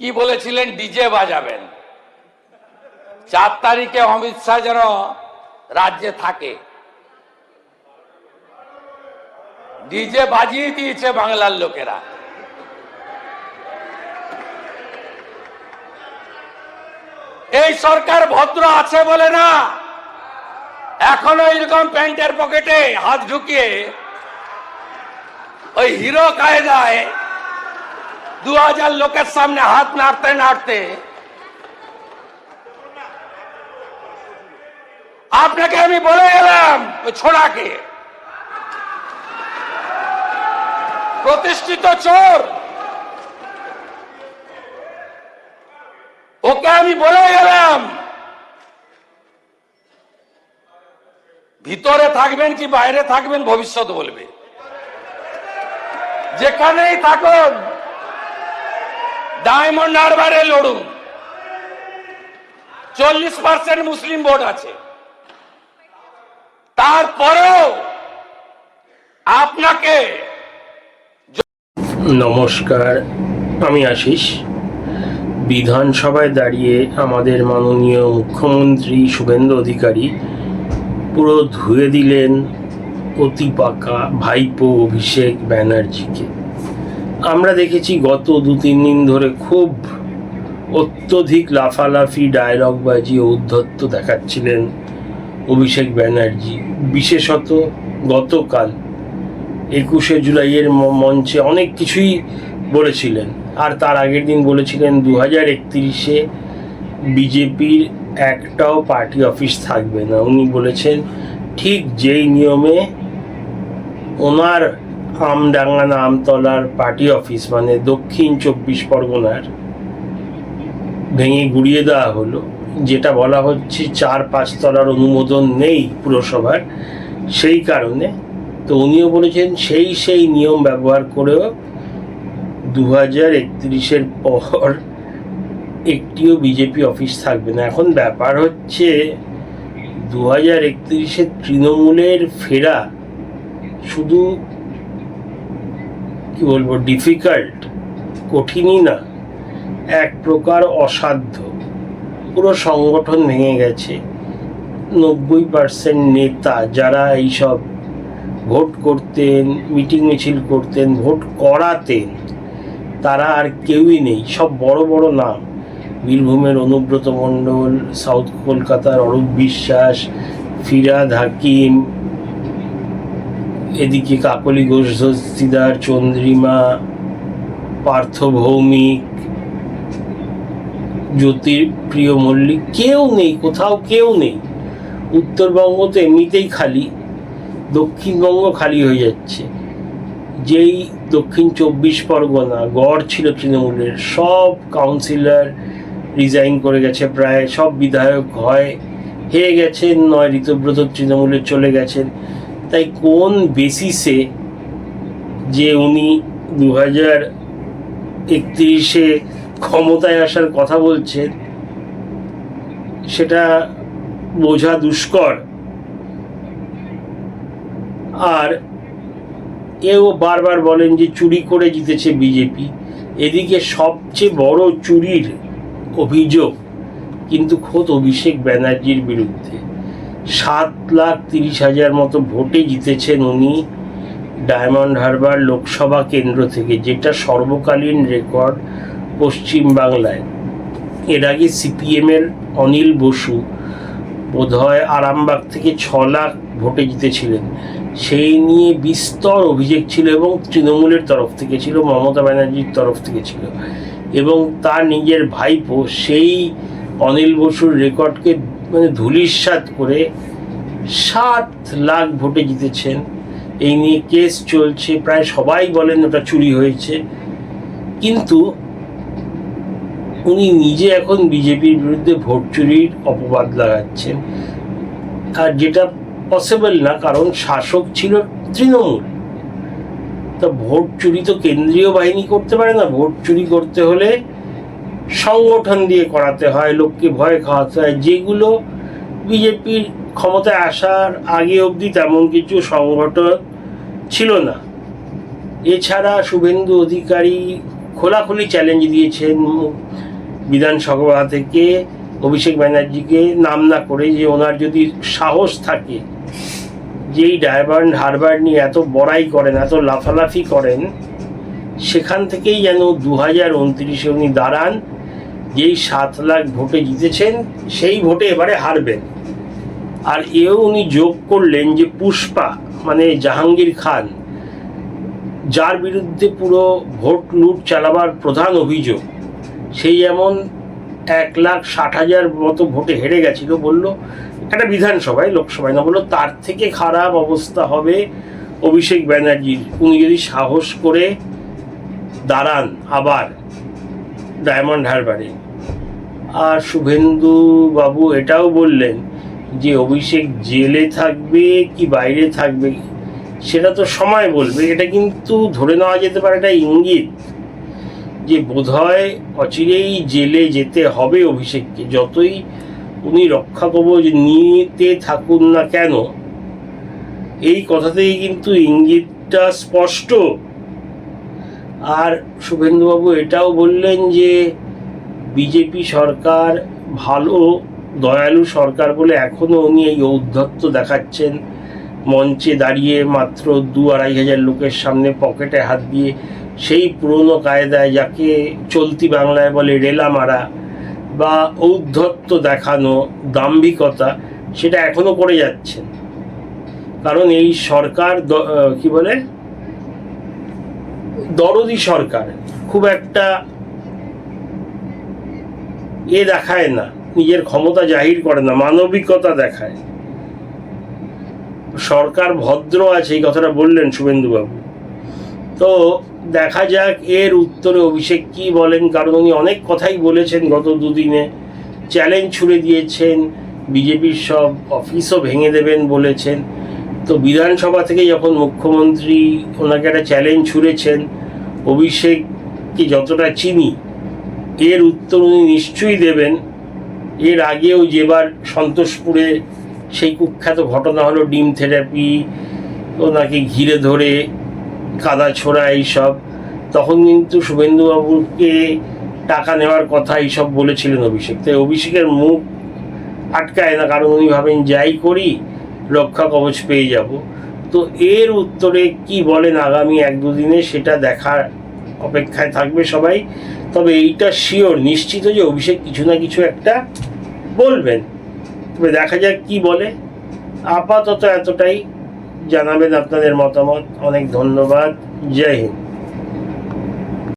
কি বলেছিলেন ডিজে বাজাবেন 4 তারিখে অমিত শাহ যেন রাজ্যে থাকে। ডিজে বাজিয়ে দিয়েছে বাংলার লোকেরা। এই সরকার ভদ্র আছে বলে না, এখনো এরকম প্যান্টের পকেটে হাত ঢুকিয়ে ওই হিরো কায়দায় 2000 লোকের সামনে হাত নাড়তে নাড়তে আপনাকে আমি বলে গেলাম, ওই ছোড়াকে প্রতিষ্ঠিত চোর, ওকে আমি বলে গেলাম ভিতরে থাকবেন কি বাইরে থাকবেন ভবিষ্যৎ বলবে। যেখানেই থাকুন ডায়মন্ড হারবারে লড়ুন। 40% মুসলিম ভোট আছে, তারপরেও আপনাকে। নমস্কার, আমি আশিস। বিধানসভায় দাঁড়িয়ে আমাদের মাননীয় মুখ্যমন্ত্রী শুভেন্দু অধিকারী পুরো ধুয়ে দিলেন অতি পাকা ভাইপো অভিষেক ব্যানার্জিকে। আমরা দেখেছি গত 2-3 দিন ধরে খুব অত্যধিক লাফালাফি ডায়লগবাজি ও উদ্ধত্ত দেখাচ্ছিলেন অভিষেক ব্যানার্জি। বিশেষত গতকাল 21শে জুলাইয়ের মঞ্চে অনেক কিছুই বলেছিলেন, আর তার আগের দিন বলেছিলেন 2031-এ বিজেপির একটাও পার্টি অফিস থাকবে না। উনি বলেছেন ঠিক যেই নিয়মে ওনার আমডাঙ্গা না আমতলার পার্টি অফিস মানে দক্ষিণ 24 পরগনার ভেঙে গুড়িয়ে দেওয়া হলো, যেটা বলা হচ্ছে 4-5 তলার অনুমোদন নেই পুরসভার, সেই কারণে। তো উনিও বলেছেন সেই নিয়ম ব্যবহার করেও 2031-এর পর একটিও বিজেপি অফিস থাকবে না। এখন ব্যাপার হচ্ছে 2031-এ তৃণমূলের ফেরা শুধু কি বলবো ডিফিকাল্ট, কঠিনই না, এক প্রকার অসাধ্য। পুরো সংগঠন ভেঙে গেছে। 90% নেতা যারা এইসব ভোট করতেন, মিটিং মিছিল করতেন, ভোট করাতেন, তারা আর কেউই নেই। সব বড় বড় নাম, বীরভূমের অনুব্রত মণ্ডল, সাউথ কলকাতার অরূপ বিশ্বাস, ফিরহাদ হাকিম, এদিকে কাকলি ঘোষ দস্তিদার, চন্দ্রিমা, পার্থ ভৌমিক, জ্যোতিপ্রিয় মল্লিক, কেউ নেই, কোথাও কেউ নেই। উত্তরবঙ্গ তো এমনিতেই খালি, দক্ষিণবঙ্গ খালি হয়ে যাচ্ছে। যেই দক্ষিণ 24 পরগনা গড় ছিল তৃণমূলের, সব কাউন্সিলর রিজাইন করে গেছে, প্রায় সব বিধায়ক হয়ে গেছেন, নয় ঋতব্রত তৃণমূলে চলে গেছেন। তাই কোন বেসিসে যে উনি 2031-এ ক্ষমতায় আসার কথা বলছেন সেটা বোঝা দুষ্কর। আর এও বারবার বলেন যে চুরি করে জিতেছে বিজেপি। এদিকে সবচেয়ে বড় চুরির অভিযোগ কিন্তু খোদ অভিষেক ব্যানার্জির বিরুদ্ধে। 7,30,000 মতো ভোটে জিতেছেন উনি ডায়মন্ড হারবার লোকসভা কেন্দ্র থেকে, যেটা সর্বকালীন রেকর্ড পশ্চিমবাংলায়। এর আগে সিপিএমের অনিল বসু বোধহয় আরামবাগ থেকে 6 লাখ ভোটে জিতেছিলেন। সেই নিয়ে বিস্তর অভিযোগ ছিল এবং তৃণমূলের তরফ থেকে ছিল, মমতা ব্যানার্জির তরফ থেকে ছিল, এবং তার নিজের ভাইপো সেই অনিল বসুর রেকর্ডকে মানে ধূলিসাৎ করে 7 লাখ ভোটে জিতেছেন। এই নিয়ে কেস চলছে, প্রায় সবাই বলেন ওটা চুরি হয়েছে, কিন্তু উনি নিজে এখন বিজেপির বিরুদ্ধে ভোট চুরির অপবাদ লাগাচ্ছেন, আর যেটা পসিবল না, কারণ শাসক ছিল তৃণমূল। তা ভোট চুরি তো কেন্দ্রীয় বাহিনী করতে পারে না। ভোট চুরি করতে হলে সংগঠন দিয়ে করাতে হয়, লোককে ভয় খাওয়াতে হয়, যেগুলো বিজেপির ক্ষমতায় আসার আগে অবধি তেমন কিছু সংগঠন ছিল না। এছাড়া শুভেন্দু অধিকারী খোলাখুলি চ্যালেঞ্জ দিয়েছেন বিধানসভা থেকে অভিষেক ব্যানার্জিকে নাম না করে, যে ওনার যদি সাহস থাকে, যেই ডায়মন্ড হারবার নিয়ে এত বড়াই করেন, এত লাফালাফি করেন, সেখান থেকেই যেন 2029-এ উনি দাঁড়ান। যেই 7 লাখ ভোটে জিতেছেন সেই ভোটে এবারে হারবেন। আর এও উনি যোগ করলেন যে পুষ্পা মানে জাহাঙ্গীর খান, যার বিরুদ্ধে পুরো ভোট লুট চালাবার প্রধান অভিযোগ, সেই যেমন 1,60,000 মতো ভোটে হেরে গেছিল, বলল একটা বিধানসভায়, লোকসভায় না, বললো তার থেকে খারাপ অবস্থা হবে অভিষেক ব্যানার্জির, উনি যদি সাহস করে দাঁড়ান আবার ডায়মন্ড হারবারে। আর শুভেন্দু বাবু এটাও বললেন যে অভিষেক জেলে থাকবে কি বাইরে থাকবে সেটা তো সময় বলবে। এটা কিন্তু ধরে নেওয়া যেতে পারে একটা ইঙ্গিত যে বোধহয় অচিরেই জেলে যেতে হবে অভিষেককে, যতই উনি রক্ষা কবচ নিতে থাকুন না কেন। এই কথাতেই কিন্তু ইঙ্গিতটা স্পষ্ট। আর শুভেন্দুবাবু এটাও বললেন যে বিজেপি সরকার ভালো দয়ালু সরকার বলে এখনও উনি এই ঔদ্ধত্য দেখাচ্ছেন, মঞ্চে দাঁড়িয়ে মাত্র 2-2.5 হাজার লোকের সামনে পকেটে হাত দিয়ে সেই পুরনো কায়দায়, যাকে চলতি বাংলায় বলে রেলা মারা বা ঔদ্ধত্য দেখানো, দাম্ভিকতা, সেটা এখনও করে যাচ্ছেন। কারণ এই সরকার কি বলে দরদি সরকার, খুব একটা দেখায় না, নিজের ক্ষমতা জাহির করে না, মানবিকতা দেখায়। সরকার ভদ্র আছে, এই কথাটা বললেন শুভেন্দুবাবু। তো দেখা যাক এর উত্তরে অভিষেক কি বলেন, কারণ উনি অনেক কথাই বলেছেন গত দুদিনে। চ্যালেঞ্জ ছুড়ে দিয়েছেন, বিজেপির সব অফিসও ভেঙে দেবেন বলেছেন। তো বিধানসভা থেকে যখন মুখ্যমন্ত্রী ওনাকে একটা চ্যালেঞ্জ ছুড়েছেন, অভিষেককে যতটা চিনি এর উত্তর উনি নিশ্চয়ই দেবেন। এর আগেও যেবার সন্তোষপুরে সেই কুখ্যাত ঘটনা হলো, ডিম থেরাপি, ওনাকে ঘিরে ধরে কাদা ছোড়া, এইসব, তখন কিন্তু শুভেন্দুবাবুকে টাকা নেওয়ার কথা এইসব বলেছিলেন অভিষেক। তাই অভিষেকের মুখ আটকায় না, কারণ উনি ভাবেন যাই করি রক্ষা কবচ পেয়ে যাব। তো এর উত্তরে কি বলেন আগামী 1-2 দিনে, সেটা দেখার অপেক্ষায় থাকবে সবাই। তবে এইটা শিওর, নিশ্চিত যে অভিষেক কিছু না কিছু একটা বলবেন। তবে দেখা যাক কি বলে। আপাতত এতটাই। জানাবেন আপনাদের মতামত। অনেক ধন্যবাদ। জয় হিন্দ।